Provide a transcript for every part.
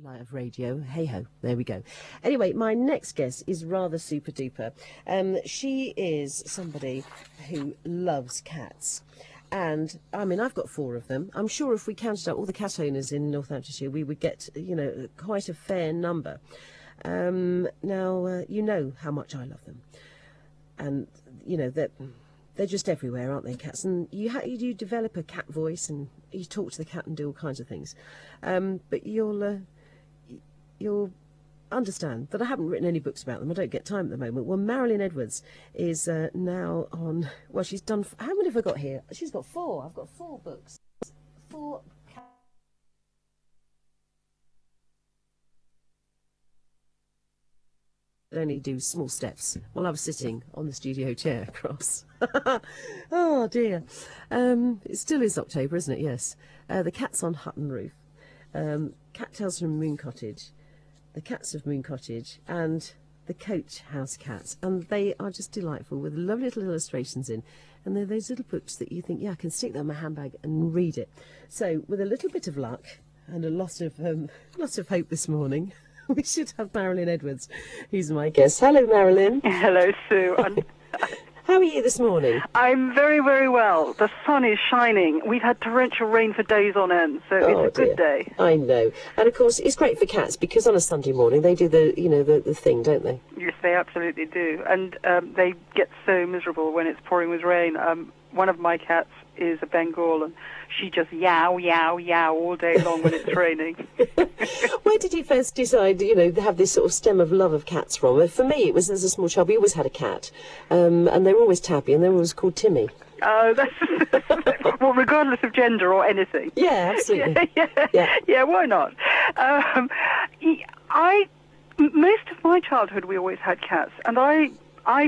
Live radio, hey ho, there we go. Anyway, my next guest is rather super duper. She is somebody who loves cats. And, I mean, I've got 4 of them. I'm sure if we counted up all the cat owners in Northamptonshire, we would get, quite a fair number. Now, you know how much I love them. And, they're just everywhere, aren't they, cats? And you develop a cat voice and you talk to the cat and do all kinds of things. But you'll understand that I haven't written any books about them. I don't get time at the moment. Well, Marilyn Edwards is now on... Well, she's done... How many have I got here? She's got 4. I've got 4 books. 4... only do small steps while I was sitting on the studio chair across. Oh dear. It still is October, isn't it? Yes. The Cats on Hutton Roof, Cat Tales from Moon Cottage, The Cats of Moon Cottage, and The Coach House Cats. And they are just delightful with lovely little illustrations in. And they're those little books that you think, yeah, I can stick that in my handbag and read it. So with a little bit of luck and a lot of hope this morning, we should have Marilyn Edwards, who's my guest. Hello, Marilyn. Hello, Sue. How are you this morning? I'm very, very well. The sun is shining. We've had torrential rain for days on end, so it's a good day. I know. And, of course, it's great for cats because on a Sunday morning they do the thing, don't they? Yes, they absolutely do. And they get so miserable when it's pouring with rain. One of my cats is a Bengal, and she just yow, yow, yow all day long when it's raining. Where did you first decide, to have this sort of stem of love of cats from? For me, it was as a small child. We always had a cat, and they were always tabby, and they were always called Timmy. Oh, well, regardless of gender or anything. Yeah, absolutely. Yeah, why not? Most of my childhood, we always had cats, and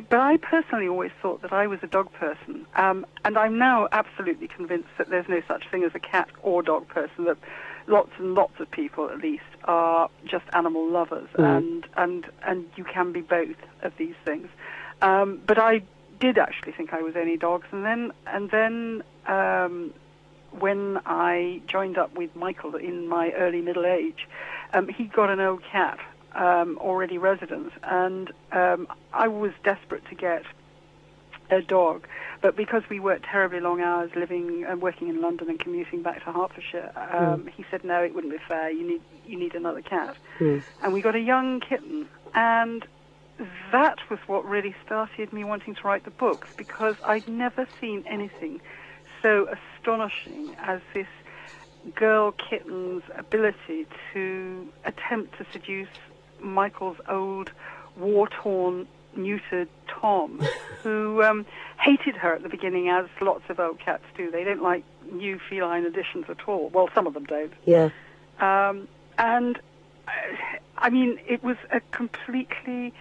but I personally always thought that I was a dog person, and I'm now absolutely convinced that there's no such thing as a cat or dog person, that lots and lots of people, at least, are just animal lovers, and you can be both of these things. But I did actually think I was only dogs, and then when I joined up with Michael in my early middle age, he got an old cat, already resident, and I was desperate to get a dog, but because we worked terribly long hours living and working in London and commuting back to Hertfordshire, he said, no, it wouldn't be fair, you need another cat. And we got a young kitten, and that was what really started me wanting to write the books, because I'd never seen anything so astonishing as this girl kitten's ability to attempt to seduce Michael's old, war-torn, neutered Tom, who hated her at the beginning, as lots of old cats do. They don't like new feline additions at all. Well, some of them don't. Yeah. And, I mean, it was a completely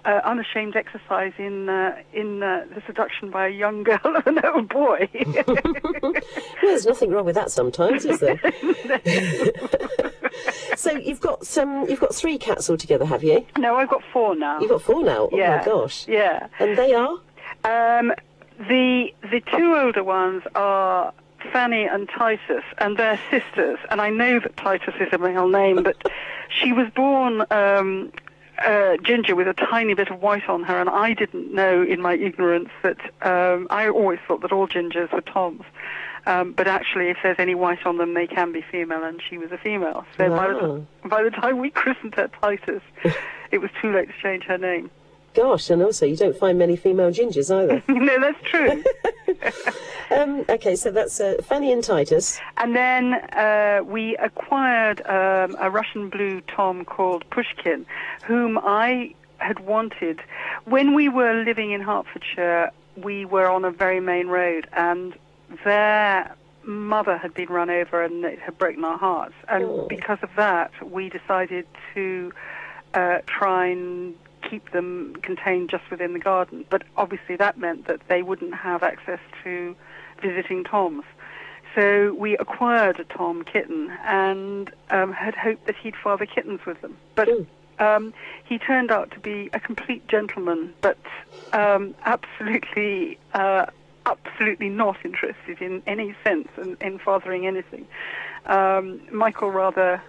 unashamed exercise in the seduction by a young girl of an old boy. Well, there's nothing wrong with that sometimes, is there? So you've got 3 cats altogether, have you? No, I've got 4 now. You've got 4 now? Yeah. Oh my gosh. Yeah. And they are? The 2 older ones are Fanny and Titus, and they're sisters. And I know that Titus is a male name, but she was born ginger with a tiny bit of white on her, and I didn't know in my ignorance that I always thought that all gingers were Toms. But actually, if there's any white on them, they can be female, and she was a female. So wow. by the time we christened her Titus, it was too late to change her name. Gosh, and also you don't find many female gingers either. No, that's true. Okay, so that's Fanny and Titus. And then we acquired a Russian blue Tom called Pushkin, whom I had wanted. When we were living in Hertfordshire, we were on a very main road, and their mother had been run over, and it had broken our hearts. And because of that, we decided to try and keep them contained just within the garden. But obviously that meant that they wouldn't have access to visiting Toms. So we acquired a Tom kitten and had hoped that he'd father kittens with them. But he turned out to be a complete gentleman, but absolutely not interested in any sense in fathering anything. Michael rather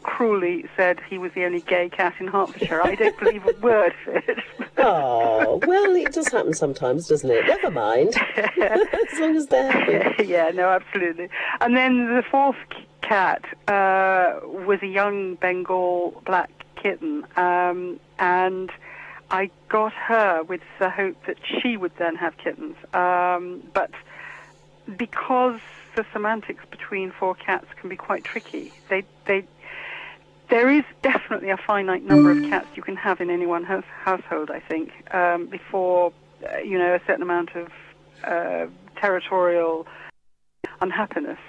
cruelly said he was the only gay cat in Hertfordshire. I don't believe a word of it. Oh, well, it does happen sometimes, doesn't it? Never mind. As long as they're happy. Yeah, no, absolutely. And then the fourth cat was a young Bengal black kitten, and I got her with the hope that she would then have kittens. But because the semantics between four cats can be quite tricky, there is definitely a finite number of cats you can have in any one household, I think, before, a certain amount of territorial unhappiness.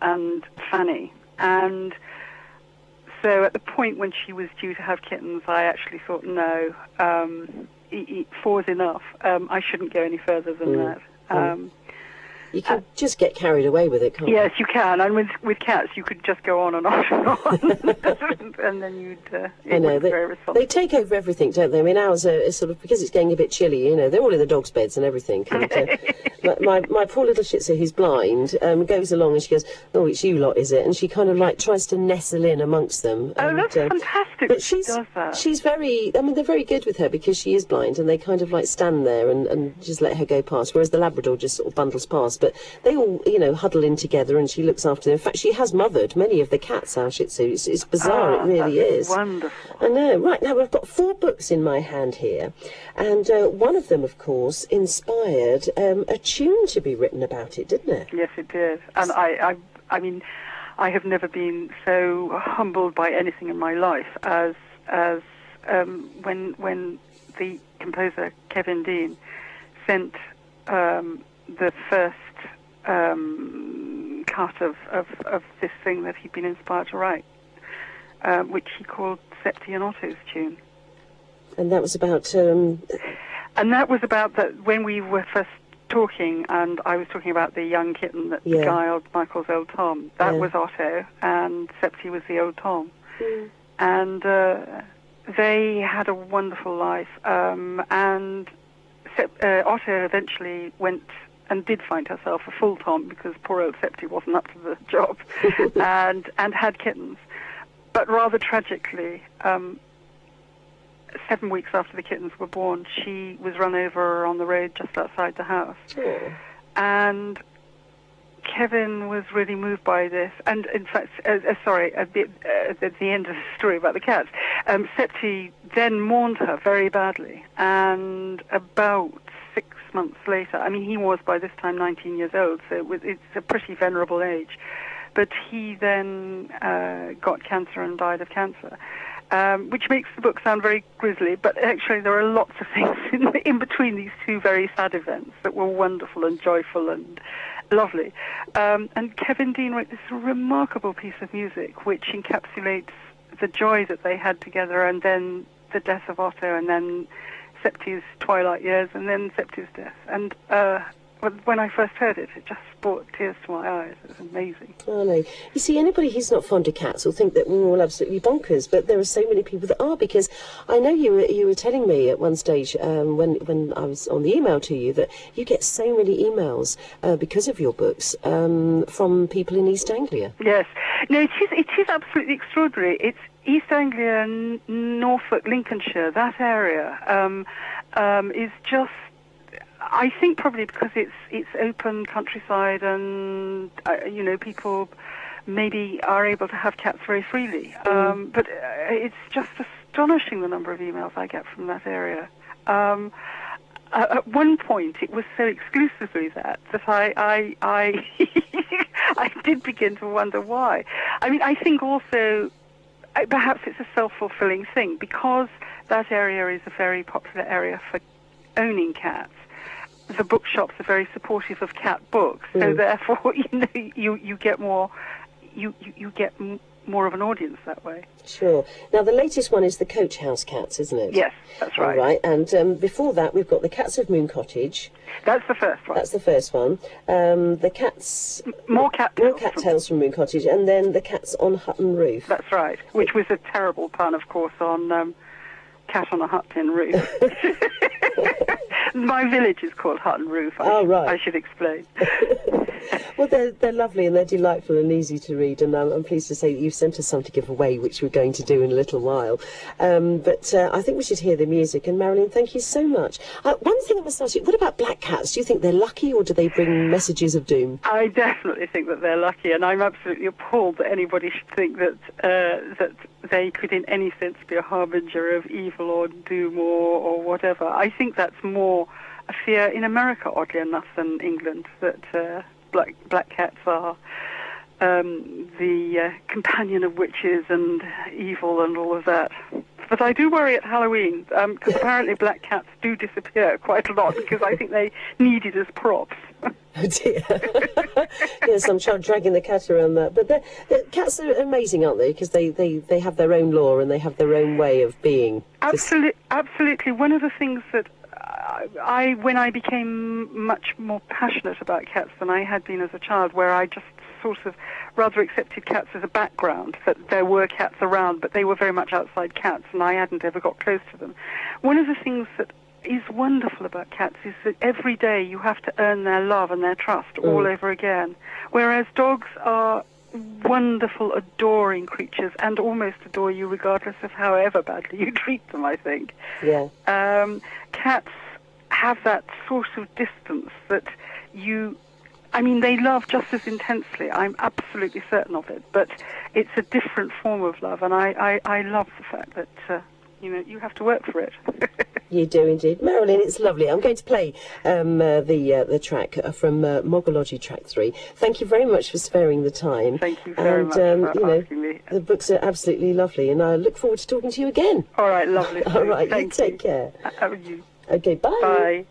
And Fanny. And so at the point when she was due to have kittens, I actually thought, no, four's enough. I shouldn't go any further than that. You can just get carried away with it, can't you? Yes, you can. And with cats, you could just go on and on and on. And then you'd I know, very responsible. they take over everything, don't they? I mean, ours are sort of, because it's getting a bit chilly, they're all in the dogs' beds and everything. And, my poor little Shih Tzu, who's blind, goes along and she goes, oh, it's you lot, is it? And she kind of tries to nestle in amongst them. Oh, and, that's fantastic. But she does that. She's they're very good with her because she is blind, and they kind of stand there and just let her go past, whereas the Labrador just sort of bundles past. But they all, huddle in together, and she looks after them. In fact, she has mothered many of the cats, our Shih Tzu. It's bizarre, it really is. Wonderful. I know. Right, now I've got 4 books in my hand here, and one of them, of course, inspired a tune to be written about it, didn't it? Yes, it did. And I mean, I have never been so humbled by anything in my life as when the composer Kevin Dean sent the first cut of this thing that he'd been inspired to write, which he called Septi and Otto's tune. And that was about... And that was about that when we were first talking, and I was talking about the young kitten that beguiled Michael's old Tom. That was Otto, and Septi was the old Tom. Mm. And they had a wonderful life. And Otto eventually went and did find herself a full Tom because poor old Septi wasn't up to the job, and had kittens. But rather tragically, 7 weeks after the kittens were born, she was run over on the road just outside the house. Oh. And Kevin was really moved by this. And in fact, at the end of the story about the cats, Septi then mourned her very badly. And about 6 months later, I mean, he was by this time 19 years old, so it's a pretty venerable age. But he then got cancer and died of cancer. Which makes the book sound very grisly, but actually there are lots of things in between these two very sad events that were wonderful and joyful and lovely. And Kevin Dean wrote this remarkable piece of music which encapsulates the joy that they had together, and then the death of Otto, and then Septi's twilight years, and then Septi's death. And when I first heard it, it just brought tears to my eyes. It was amazing. Oh, no. You see, anybody who's not fond of cats will think that we're all absolutely bonkers, but there are so many people that are, because I know you were telling me at one stage when I was on the email to you that you get so many emails because of your books from people in East Anglia. Yes. No, it is absolutely extraordinary. It's East Anglia, Norfolk, Lincolnshire, that area is just... I think probably because it's open countryside, and people maybe are able to have cats very freely. But it's just astonishing the number of emails I get from that area. At one point, it was so exclusively that I I did begin to wonder why. I mean, I think also perhaps it's a self-fulfilling thing, because that area is a very popular area for owning cats. The bookshops are very supportive of cat books, so therefore, you get more, you get more of an audience that way. Sure. Now, the latest one is the Coach House Cats, isn't it? Yes, that's right. All right, and before that, we've got the Cats of Moon Cottage. That's the first one. That's the first one. The Cats... More cat tales from Moon Cottage, and then the Cats on Hutton Roof. That's right, which was a terrible pun, of course, on... Cat on a hut tin roof. My village is called Hutton Roof. I should explain. Well, they're lovely and they're delightful and easy to read, and I'm pleased to say that you've sent us some to give away, which we're going to do in a little while. But I think we should hear the music. And Marilyn, thank you so much. One thing I must ask you: what about black cats? Do you think they're lucky, or do they bring messages of doom? I definitely think that they're lucky, and I'm absolutely appalled that anybody should think that that they could, in any sense, be a harbinger of evil or doom or whatever. I think that's more a fear in America, oddly enough, than England, that black cats are the companion of witches and evil and all of that. But I do worry at Halloween, because apparently black cats do disappear quite a lot, because I think they needed as props. Oh dear. Yes, I'm dragging the cat around that. But the cats are amazing, aren't they? Because they have their own law and they have their own way of being. Absolutely. One of the things that when I became much more passionate about cats than I had been as a child, where I just sort of rather accepted cats as a background, that there were cats around, but they were very much outside cats, and I hadn't ever got close to them. One of the things that is wonderful about cats is that every day you have to earn their love and their trust all over again, whereas dogs are wonderful, adoring creatures and almost adore you regardless of however badly you treat them, I think. Yeah. Cats have that sort of distance that they love just as intensely. I'm absolutely certain of it, but it's a different form of love, and I love the fact that you have to work for it. You do indeed. Marilyn, it's lovely. I'm going to play the track from Mogology Track 3. Thank you very much for sparing the time. Thank you very much for asking me. The books are absolutely lovely, and I look forward to talking to you again. All right, lovely. All right, Thank you take care. You. Okay, bye. Bye.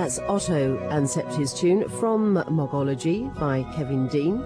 That's Otto and Septi's tune from Mogology by Kevin Dean.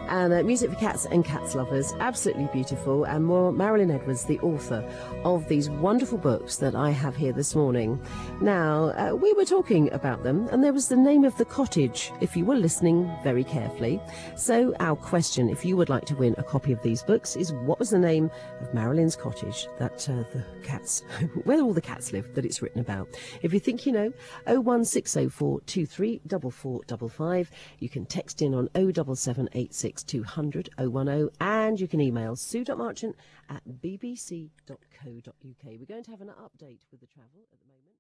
And music for cats and cats lovers, absolutely beautiful. And more, Marilyn Edwards, the author of these wonderful books that I have here this morning. Now, we were talking about them, and there was the name of the cottage, if you were listening very carefully. So our question, if you would like to win a copy of these books, is what was the name of Marilyn's cottage that the cats, where all the cats live, that it's written about? If you think you know, 01604 234455. You can text in on 07786 200 010, and you can email sue.marchant@bbc.co.uk. We're going to have an update with the travel at the moment.